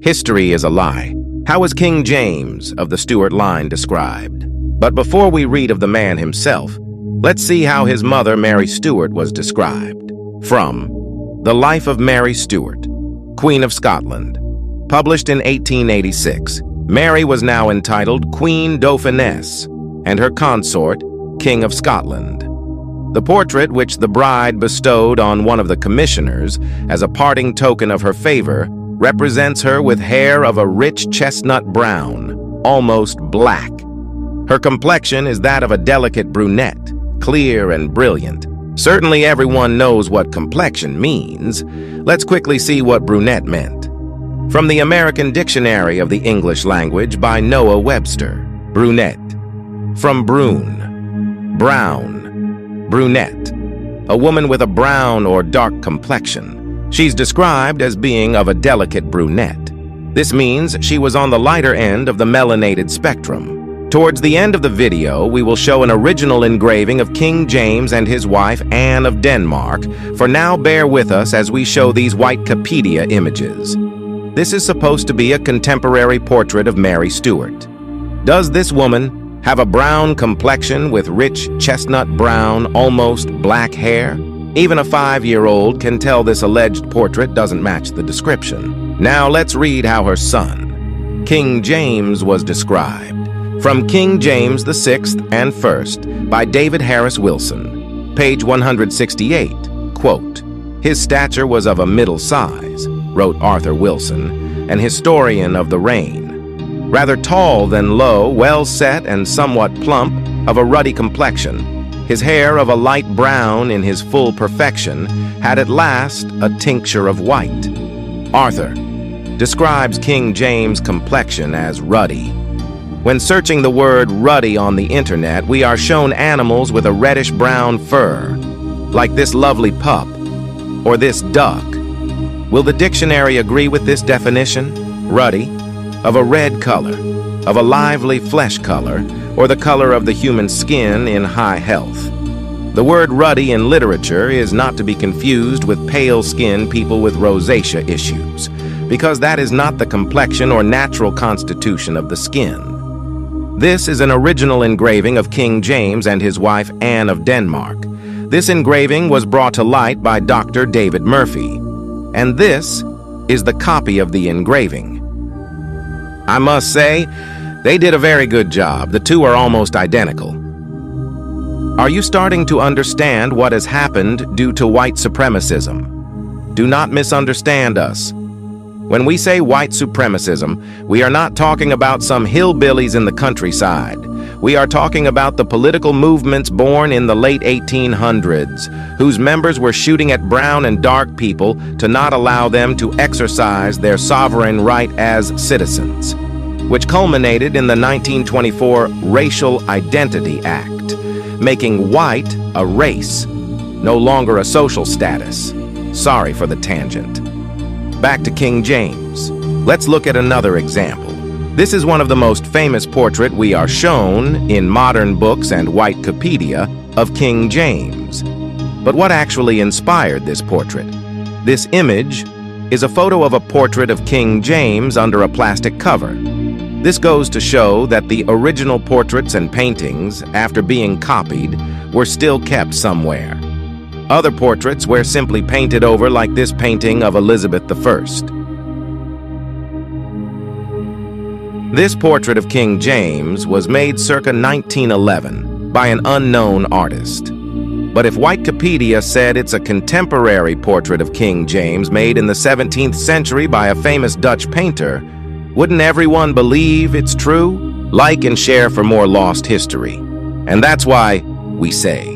History is a lie. How is King James of the Stuart line described? But before we read of the man himself, let's see how his mother, Mary Stuart, was described. From The Life of Mary Stuart, Queen of Scotland. Published in 1886, Mary was now entitled Queen Dauphiness, and her consort, King of Scotland. The portrait which the bride bestowed on one of the commissioners as a parting token of her favor represents her with hair of a rich chestnut brown, almost black. Her complexion is that of a delicate brunette, clear and brilliant. Certainly everyone knows what complexion means. Let's quickly see what brunette meant. From the American Dictionary of the English Language by Noah Webster. Brunette. From brune. Brown. Brunette. A woman with a brown or dark complexion. She's described as being of a delicate brunette. This means she was on the lighter end of the melanated spectrum. Towards the end of the video, we will show an original engraving of King James and his wife, Anne of Denmark. For now, bear with us as we show these Wikipedia images. This is supposed to be a contemporary portrait of Mary Stuart. Does this woman have a brown complexion with rich chestnut brown, almost black hair? Even a 5-year-old can tell this alleged portrait doesn't match the description. Now let's read how her son, King James, was described. From King James VI and I by David Harris Wilson, page 168, quote, "His stature was of a middle size," wrote Arthur Wilson, an historian of the reign. "Rather tall than low, well set and somewhat plump, of a ruddy complexion. His hair of a light brown in his full perfection had at last a tincture of white." Arthur describes King James' complexion as ruddy. When searching the word ruddy on the internet, we are shown animals with a reddish-brown fur, like this lovely pup or this duck. Will the dictionary agree with this definition? Ruddy, of a red color, of a lively flesh color, or the color of the human skin in high health. The word ruddy in literature is not to be confused with pale-skinned people with rosacea issues, because that is not the complexion or natural constitution of the skin. This is an original engraving of King James and his wife Anne of Denmark. This engraving was brought to light by Dr. David Murphy, and this is the copy of the engraving. I must say, they did a very good job. The two are almost identical. Are you starting to understand what has happened due to white supremacism? Do not misunderstand us. When we say white supremacism, we are not talking about some hillbillies in the countryside. We are talking about the political movements born in the late 1800s, whose members were shooting at brown and dark people to not allow them to exercise their sovereign right as citizens, which culminated in the 1924 Racial Identity Act, making white a race, no longer a social status. Sorry for the tangent. Back to King James. Let's look at another example. This is one of the most famous portraits we are shown in modern books and Wikipedia of King James. But what actually inspired this portrait? This image is a photo of a portrait of King James under a plastic cover. This goes to show that the original portraits and paintings, after being copied, were still kept somewhere. Other portraits were simply painted over, like this painting of Elizabeth I. This portrait of King James was made circa 1911 by an unknown artist. But if Wikipedia said it's a contemporary portrait of King James made in the 17th century by a famous Dutch painter, wouldn't everyone believe it's true? Like and share for more lost history. And that's why we say,